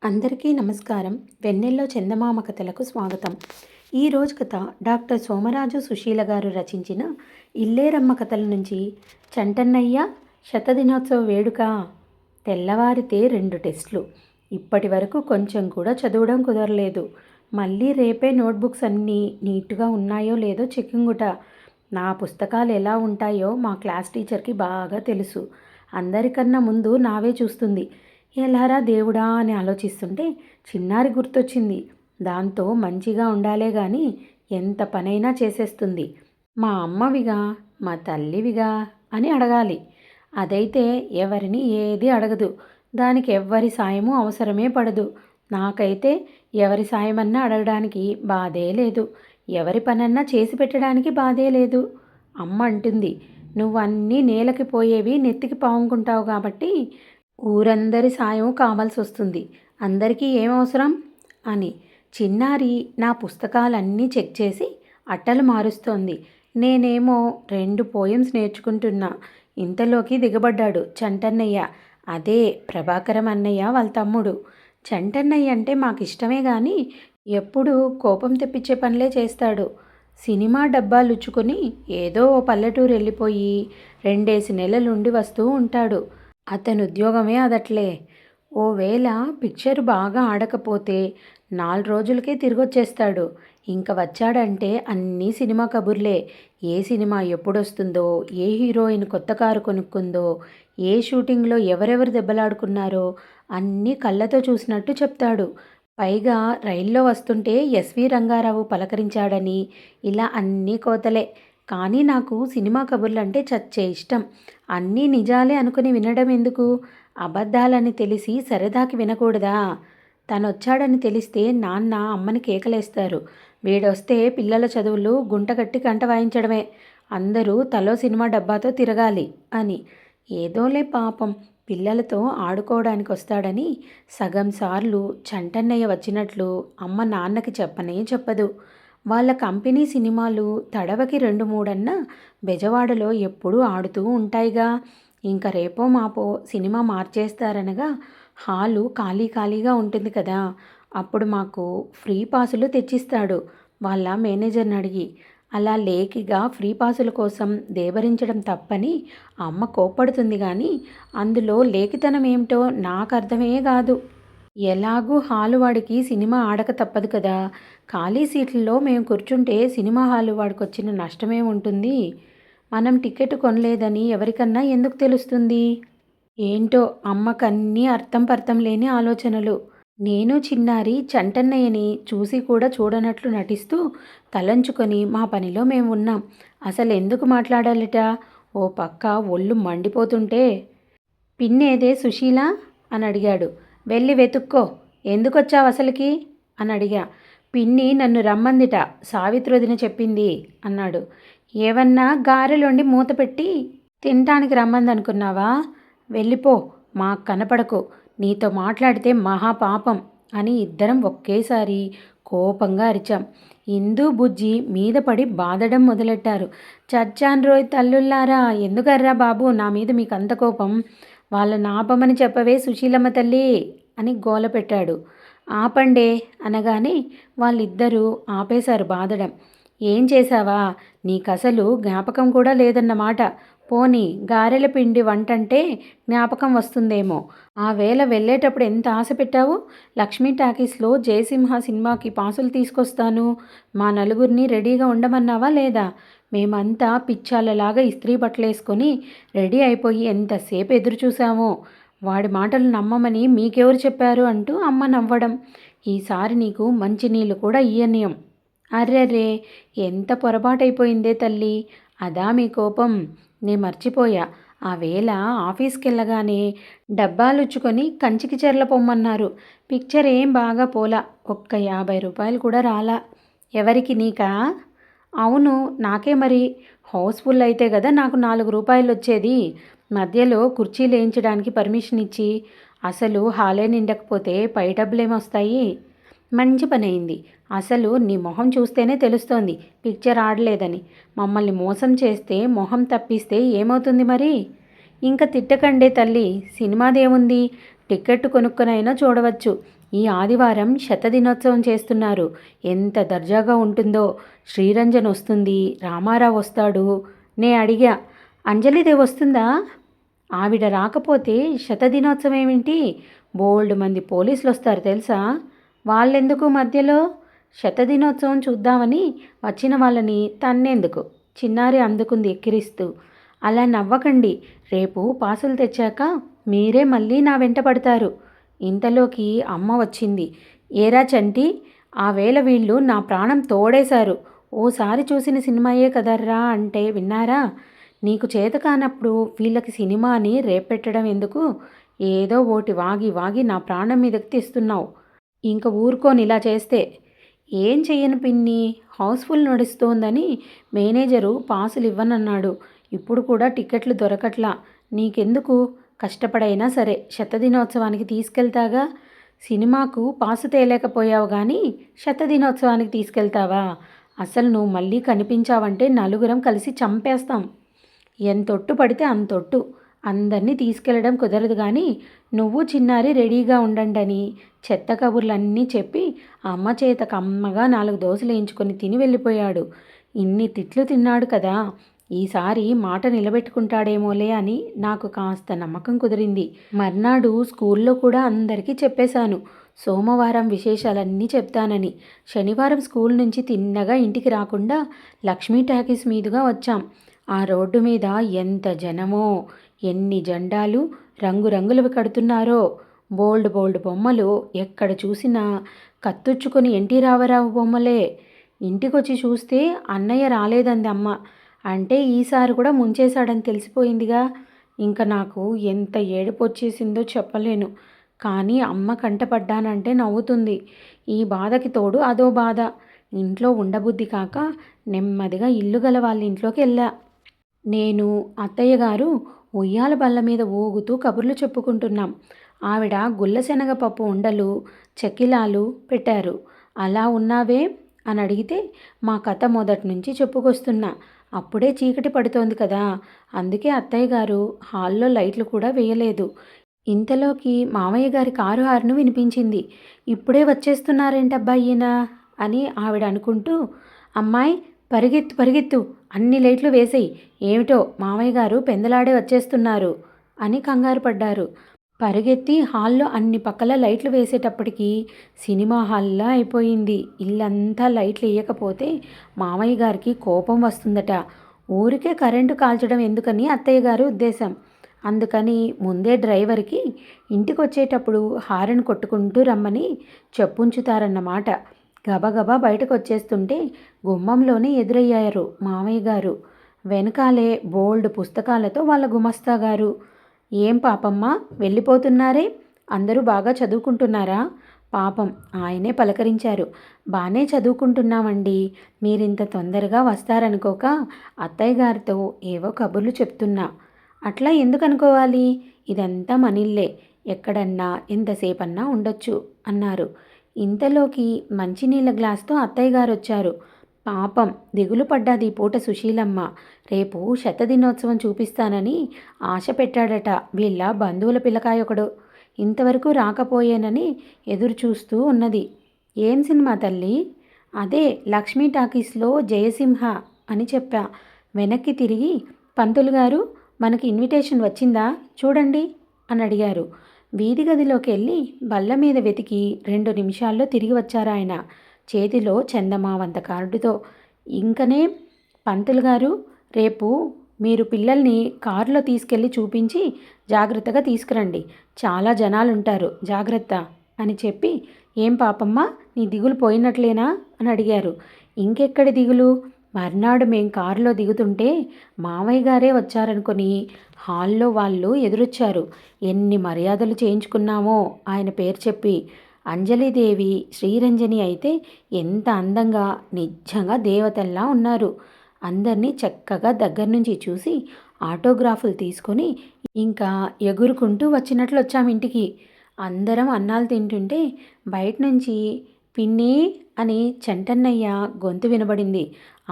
అందరికీ నమస్కారం. వెన్నెల్లో చందమామ కథలకు స్వాగతం. ఈరోజు కథ డాక్టర్ సోమరాజు సుశీల గారు రచించిన ఇల్లేరమ్మ కథల నుంచి. చంటన్నయ్య శతదినోత్సవ వేడుక. తెల్లవారితే 2 టెస్టులు. ఇప్పటి వరకు కొంచెం కూడా చదవడం కుదరలేదు. మళ్ళీ రేపే నోట్బుక్స్ అన్నీ నీట్గా ఉన్నాయో లేదో చెకింగుట. నా పుస్తకాలు ఎలా ఉంటాయో మా క్లాస్ టీచర్కి బాగా తెలుసు. అందరికన్నా ముందు నావే చూస్తుంది. ఎలారా దేవుడా అని ఆలోచిస్తుంటే చిన్నారి గుర్తొచ్చింది. దాంతో మంచిగా ఉండాలే గాని ఎంత పనైనా చేసేస్తుంది. మా అమ్మవిగా, మా తల్లివిగా అని అడగాలి. అదైతే ఎవరిని ఏది అడగదు. దానికి ఎవ్వరి సాయము అవసరమే పడదు. నాకైతే ఎవరి సాయమన్నా అడగడానికి బాధే లేదు. ఎవరి పనన్నా చేసి పెట్టడానికి బాధే లేదు. అమ్మ అంటుంది, నువ్వన్నీ నేలకి పోయేవి నెత్తికి పాముకుంటావు కాబట్టి ఊరందరి సాయం కావాల్సి వస్తుంది. అందరికీ ఏమవసరం అని. చిన్నారి నా పుస్తకాలన్నీ చెక్ చేసి అట్టలు మారుస్తోంది. నేనేమో 2 పోయమ్స్ నేర్చుకుంటున్నా. ఇంతలోకి దిగబడ్డాడు చంటన్నయ్య. అదే ప్రభాకరం అన్నయ్య వాళ్ళ తమ్ముడు. చంటన్నయ్య అంటే మాకు ఇష్టమే కానీ ఎప్పుడూ కోపం తెప్పించే పనులే చేస్తాడు. సినిమా డబ్బాలుచ్చుకొని ఏదో ఓ పల్లెటూరు వెళ్ళిపోయి 2 నెలలుండి వస్తూ ఉంటాడు. అతని ఉద్యోగమే అదట్లే. ఓవేళ పిక్చర్ బాగా ఆడకపోతే 4 రోజులకే తిరిగొచ్చేస్తాడు. ఇంక వచ్చాడంటే అన్నీ సినిమా కబుర్లే. ఏ సినిమా ఎప్పుడొస్తుందో, ఏ హీరోయిన్ కొత్త కారు కొనుక్కుందో, ఏ షూటింగ్లో ఎవరెవరు దెబ్బలాడుకున్నారో అన్నీ కళ్ళతో చూసినట్టు చెప్తాడు. పైగా రైల్లో వస్తుంటే ఎస్వి రంగారావు పలకరించాడని ఇలా అన్నీ కోతలే. కానీ నాకు సినిమా కబుర్లంటే చచ్చే ఇష్టం. అన్నీ నిజాలే అనుకుని వినడం ఎందుకు? అబద్ధాలని తెలిసి సరదాకి వినకూడదా? తనొచ్చాడని తెలిస్తే నాన్న అమ్మని కేకలేస్తారు. వీడొస్తే పిల్లల చదువులు గుంటగట్టి గంట వాయించడమే. అందరూ తలో సినిమా డబ్బాతో తిరగాలి అని. ఏదోలే పాపం, పిల్లలతో ఆడుకోవడానికి వస్తాడని సగం సార్లు చంటన్నయ్య వచ్చినట్లు అమ్మ నాన్నకి చెప్పనే చెప్పదు. వాళ్ళ కంపెనీ సినిమాలు తడవకి 2-3 బెజవాడలో ఎప్పుడూ ఆడుతూ ఉంటాయిగా. ఇంక రేపో మాపో సినిమా మార్చేస్తారనగా హాలు ఖాళీ ఖాళీగా ఉంటుంది కదా. అప్పుడు మాకు ఫ్రీ పాసులు తెచ్చిస్తాడు వాళ్ళ మేనేజర్ని అడిగి. అలా లేకిగా ఫ్రీ పాసుల కోసం దేబరించడం తప్పని అమ్మ కోప్పడుతుంది కానీ అందులో లేఖితనం ఏమిటో నాకు అర్థమే కాదు. ఎలాగూ హాలు వాడికి సినిమా ఆడక తప్పదు కదా. ఖాళీ సీట్లలో మేము కూర్చుంటే సినిమా హాలు వాడికి వచ్చిన నష్టమేముంటుంది? మనం టికెట్ కొనలేదని ఎవరికన్నా ఎందుకు తెలుస్తుంది? ఏంటో అమ్మకన్నీ అర్థం పర్థం లేని ఆలోచనలు. నేను చిన్నారి చంటన్నయ్యని చూసి కూడా చూడనట్లు నటిస్తూ తలంచుకొని మా పనిలో మేము ఉన్నాం. అసలు ఎందుకు మాట్లాడాలిట? ఓ పక్క ఒళ్ళు మండిపోతుంటే, పిన్నేదే సుశీల అని అడిగాడు. వెళ్ళి వెతుక్కో. ఎందుకొచ్చావు అసలుకి అని అడిగా. పిన్ని నన్ను రమ్మందిట, సావిత్రొదిన చెప్పింది అన్నాడు. ఏవన్నా గారెలుండి మూత పెట్టి తినటానికి రమ్మందనుకున్నావా? వెళ్ళిపో, మాకు కనపడకు. నీతో మాట్లాడితే మహాపాపం అని ఇద్దరం ఒకేసారి కోపంగా అరిచాం. ఇందు బుజ్జి మీద పడి బాధడం మొదలెట్టారు. చచ్చాన్రోయ్ తల్లుల్లారా, ఎందుకర్రా బాబు నా మీద మీకు అంత కోపం? వాళ్ళని ఆపమని చెప్పవే సుశీలమ్మ తల్లి అని గోల పెట్టాడు. ఆపండే అనగానే వాళ్ళిద్దరూ ఆపేశారు బాధడం. ఏం చేశావా? నీకసలు జ్ఞాపకం కూడా లేదన్నమాట. పోనీ గారెల పిండి వంటంటే జ్ఞాపకం వస్తుందేమో. ఆ వేళ వెళ్ళేటప్పుడు ఎంత ఆశ పెట్టావు? లక్ష్మీ టాకీస్లో జయసింహ సినిమాకి పాసులు తీసుకొస్తాను, మా నలుగురిని రెడీగా ఉండమన్నావా లేదా? మేమంతా పిచ్చాలలాగా ఇస్త్రీ బట్టలేసుకొని రెడీ అయిపోయి ఎంతసేపు ఎదురు చూసామో. వాడి మాటలు నమ్మమని మీకెవరు చెప్పారు అంటూ అమ్మ నవ్వడం. ఈసారి నీకు మంచినీళ్ళు కూడా ఇయ్యనీయం. అర్రెర్రే, ఎంత పొరపాటైపోయిందే తల్లి. అదా మీ కోపం? నే మర్చిపోయా. ఆ వేళ ఆఫీస్కెళ్ళగానే డబ్బాలుచ్చుకొని కంచికి చెర్ల పొమ్మన్నారు. పిక్చర్ ఏం బాగా పోలా. ఒక్క 50 రూపాయలు కూడా రాలా. ఎవరికి, నీకా? అవును, నాకే మరి. హౌస్ఫుల్ అయితే కదా నాకు 4 రూపాయలు వచ్చేది. మధ్యలో కుర్చీలు వేయించడానికి పర్మిషన్ ఇచ్చి, అసలు హాలే నిండకపోతే పై డబ్బులేమొస్తాయి? మంచి పని అయింది. అసలు నీ మొహం చూస్తేనే తెలుస్తోంది పిక్చర్ ఆడలేదని. మమ్మల్ని మోసం చేస్తే మొహం తప్పిస్తే ఏమవుతుంది మరి? ఇంక తిట్టకండే తల్లి, సినిమాదేముంది, టికెట్ కొనుక్కొనైనా చూడవచ్చు. ఈ ఆదివారం శతదినోత్సవం చేస్తున్నారు. ఎంత దర్జాగా ఉంటుందో. శ్రీరంజన్ వస్తుంది, రామారావు వస్తాడు. నే అడిగా, అంజలిదేవి వస్తుందా? ఆవిడ రాకపోతే శతదినోత్సవం ఏమిటి? బోల్డ్ మంది పోలీసులు వస్తారు తెలుసా? వాళ్ళెందుకు మధ్యలో? శతదినోత్సవం చూద్దామని వచ్చిన వాళ్ళని తన్నెందుకు? చిన్నారి అందుకుంది ఎక్కిరిస్తూ. అలా నవ్వకండి. రేపు పాసులు తెచ్చాక మీరే మళ్ళీ నా వెంట పడతారు. ఇంతలోకి అమ్మ వచ్చింది. ఏరా చంటి, ఆ వేళ వీళ్ళు నా ప్రాణం తోడేశారు. ఓసారి చూసిన సినిమాయే కదర్రా అంటే విన్నారా? నీకు చేత కానప్పుడు వీళ్ళకి సినిమాని రేపెట్టడం ఎందుకు? ఏదో ఓటి వాగి వాగి నా ప్రాణం మీదకి తీస్తున్నావు. ఇంక ఊరుకోని ఇలా చేస్తే. ఏం చెయ్యను పిన్ని, హౌస్ఫుల్ నడుస్తోందని మేనేజరు పాసులు ఇవ్వనన్నాడు. ఇప్పుడు కూడా టికెట్లు దొరకట్లా. నీకెందుకు? కష్టపడైనా సరే శతదినోత్సవానికి తీసుకెళ్తాగా. సినిమాకు పాసు తేలేకపోయావు కానీ శతదినోత్సవానికి తీసుకెళ్తావా? అసలు నువ్వు మళ్ళీ కనిపించావంటే నలుగురం కలిసి చంపేస్తాం. ఎంతొట్టు పడితే అంతొట్టు. అందరినీ తీసుకెళ్లడం కుదరదు కానీ నువ్వు చిన్నారి రెడీగా ఉండండని చెత్త కబుర్లన్నీ చెప్పి అమ్మ చేత కమ్మగా 4 దోశలు వేయించుకొని తిని వెళ్ళిపోయాడు. ఇన్ని తిట్లు తిన్నాడు కదా, ఈసారి మాట నిలబెట్టుకుంటాడేమోలే అని నాకు కాస్త నమ్మకం కుదిరింది. మర్నాడు స్కూల్లో కూడా అందరికీ చెప్పేశాను, సోమవారం విశేషాలన్నీ చెప్తానని. శనివారం స్కూల్ నుంచి తిన్నగా ఇంటికి రాకుండా లక్ష్మీ టాకీస్ మీదుగా వచ్చాం. ఆ రోడ్డు మీద ఎంత జనమో, ఎన్ని జెండాలు రంగురంగులవి కడుతున్నారో. బోల్డ్ బోల్డ్ బొమ్మలు, ఎక్కడ చూసినా కత్తుచ్చుకొని ఎన్టీ రామారావు బొమ్మలే. ఇంటికొచ్చి చూస్తే అన్నయ్య రాలేదంది అమ్మ. అంటే ఈసారి కూడా ముంచేశాడని తెలిసిపోయిందిగా. ఇంకా నాకు ఎంత ఏడుపు వచ్చేసిందో చెప్పలేను. కానీ అమ్మ కంటపడ్డానంటే నవ్వుతుంది. ఈ బాధకి తోడు అదో బాధ. ఇంట్లో ఉండబుద్ధి కాక నెమ్మదిగా ఇల్లు గల వాళ్ళ ఇంట్లోకి వెళ్ళా. నేను, అత్తయ్య గారు ఉయ్యాల బల్ల మీద ఊగుతూ కబుర్లు చెప్పుకుంటున్నాం. ఆవిడ గుల్లశనగ పప్పు ఉండలు, చెక్కిలాలు పెట్టారు. అలా ఉన్నావే అని అడిగితే మా కథ మొదటి నుంచి చెప్పుకొస్తున్నా. అప్పుడే చీకటి పడుతోంది కదా, అందుకే అత్తయ్య గారు హాల్లో లైట్లు కూడా వేయలేదు. ఇంతలోకి మామయ్య గారి కారు హార్న్ వినిపించింది. ఇప్పుడే వచ్చేస్తున్నారేంటబ్బా ఈయన అని ఆవిడ అనుకుంటూ, అమ్మాయి పరిగెత్తు పరిగెత్తు, అన్ని లైట్లు వేసేయి, ఏమిటో మామయ్య గారు పెందలాడే వచ్చేస్తున్నారు అని కంగారు పడ్డారు. పరిగెత్తి హాల్లో అన్ని పక్కల లైట్లు వేసేటప్పటికి సినిమా హాల్లా అయిపోయింది. ఇల్లంతా లైట్లు వేయకపోతే మామయ్య గారికి కోపం వస్తుందట. ఊరికే కరెంటు కాల్చడం ఎందుకని అత్తయ్య గారి ఉద్దేశం. అందుకని ముందే డ్రైవర్కి ఇంటికి వచ్చేటప్పుడు హారన్ కొట్టుకుంటూ రమ్మని చెప్పుంచుతారన్నమాట. గబగబా బయటకు వచ్చేస్తుంటే గుమ్మంలోనే ఎదురయ్యారు మామయ్య గారు. వెనకాలే బోల్డ్ పుస్తకాలతో వాళ్ళ గుమస్తా గారు. ఏం పాపమ్మ వెళ్ళిపోతున్నారే? అందరూ బాగా చదువుకుంటున్నారా? పాపం ఆయనే పలకరించారు. బాగానే చదువుకుంటున్నామండి. మీరింత తొందరగా వస్తారనుకోక అత్తయ్య గారితో ఏవో కబుర్లు చెప్తున్నా. అట్లా ఎందుకు అనుకోవాలి? ఇదంతా మనిల్లే, ఎక్కడన్నా ఎంతసేపన్నా ఉండొచ్చు అన్నారు. ఇంతలోకి మంచినీళ్ళ గ్లాస్తో అత్తయ్య గారు వచ్చారు. పాపం దిగులు పడ్డాది ఈ పూట సుశీలమ్మ. రేపు శతదినోత్సవం చూపిస్తానని ఆశ పెట్టాడట వీళ్ళ బంధువుల పిల్లకాయ ఒకడు. ఇంతవరకు రాకపోయేనని ఎదురు చూస్తూ ఉన్నది. ఏం సినిమా తల్లి? అదే లక్ష్మీ టాకీస్లో జయసింహ అని చెప్పా. వెనక్కి తిరిగి, పంతులు గారు మనకి ఇన్విటేషన్ వచ్చిందా చూడండి అని అడిగారు. వీధి గదిలోకి వెళ్ళి బల్ల మీద వెతికి 2 నిమిషాల్లో తిరిగి వచ్చారాయన, చేతిలో చందమావంత కార్డుతో. ఇంకనే, పంతులు గారు రేపు మీరు పిల్లల్ని కారులో తీసుకెళ్ళి చూపించి జాగ్రత్తగా తీసుకురండి, చాలా జనాలుంటారు, జాగ్రత్త అని చెప్పి, ఏం పాపమ్మ నీ దిగులు పోయినట్లేనా అని అడిగారు. ఇంకెక్కడి దిగులు? మర్నాడు మేం కారులో దిగుతుంటే మామయ్య గారే వచ్చారనుకొని హాల్లో వాళ్ళు ఎదురొచ్చారు. ఎన్ని మర్యాదలు చేయించుకున్నామో ఆయన పేరు చెప్పి. అంజలిదేవి, శ్రీరంజని అయితే ఎంత అందంగా నిజంగా దేవతల్లా ఉన్నారు. అందరినీ చక్కగా దగ్గర నుంచి చూసి ఆటోగ్రాఫులు తీసుకొని ఇంకా ఎగురుకుంటూ వచ్చినట్లు వచ్చాం ఇంటికి. అందరం అన్నాలు తింటుంటే బయట నుంచి పిన్ని అని చంటన్నయ్య గొంతు వినబడింది.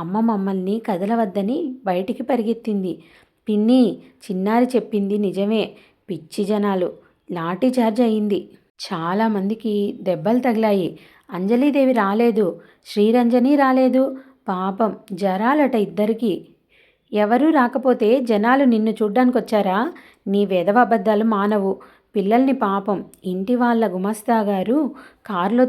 అమ్మ మమ్మల్ని కదలవద్దని బయటికి పరిగెత్తింది. పిన్ని, చిన్నారి చెప్పింది నిజమే, పిచ్చి జనాలు, లాఠీ చార్జ్ అయింది. చాలామందికి దెబ్బలు తగిలాయి. అంజలీదేవి రాలేదు, శ్రీరంజని రాలేదు. పాపం జరాలట ఇద్దరికీ. ఎవరూ రాకపోతే జనాలు నిన్ను చూడ్డానికొచ్చారా? నీ వెధవ అబద్ధాలు మానవు. పిల్లల్ని పాపం ఇంటి వాళ్ళ గుమస్తా గారు కారులో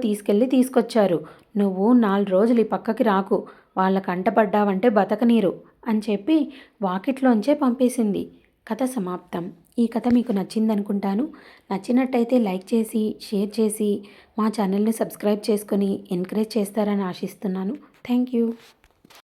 తీసుకొచ్చారు. నువ్వు 4 రోజులు ఈ పక్కకి రాకు, వాళ్ళ కంటపడ్డావంటే బతకనీరు అని చెప్పి వాకిట్లోంచే పంపేసింది. కథ సమాప్తం. ఈ కథ మీకు నచ్చిందనుకుంటాను. నచ్చినట్టయితే లైక్ చేసి, షేర్ చేసి, మా ఛానల్ని సబ్స్క్రైబ్ చేసుకొని ఎంకరేజ్ చేస్తారని ఆశిస్తున్నాను. Thank you.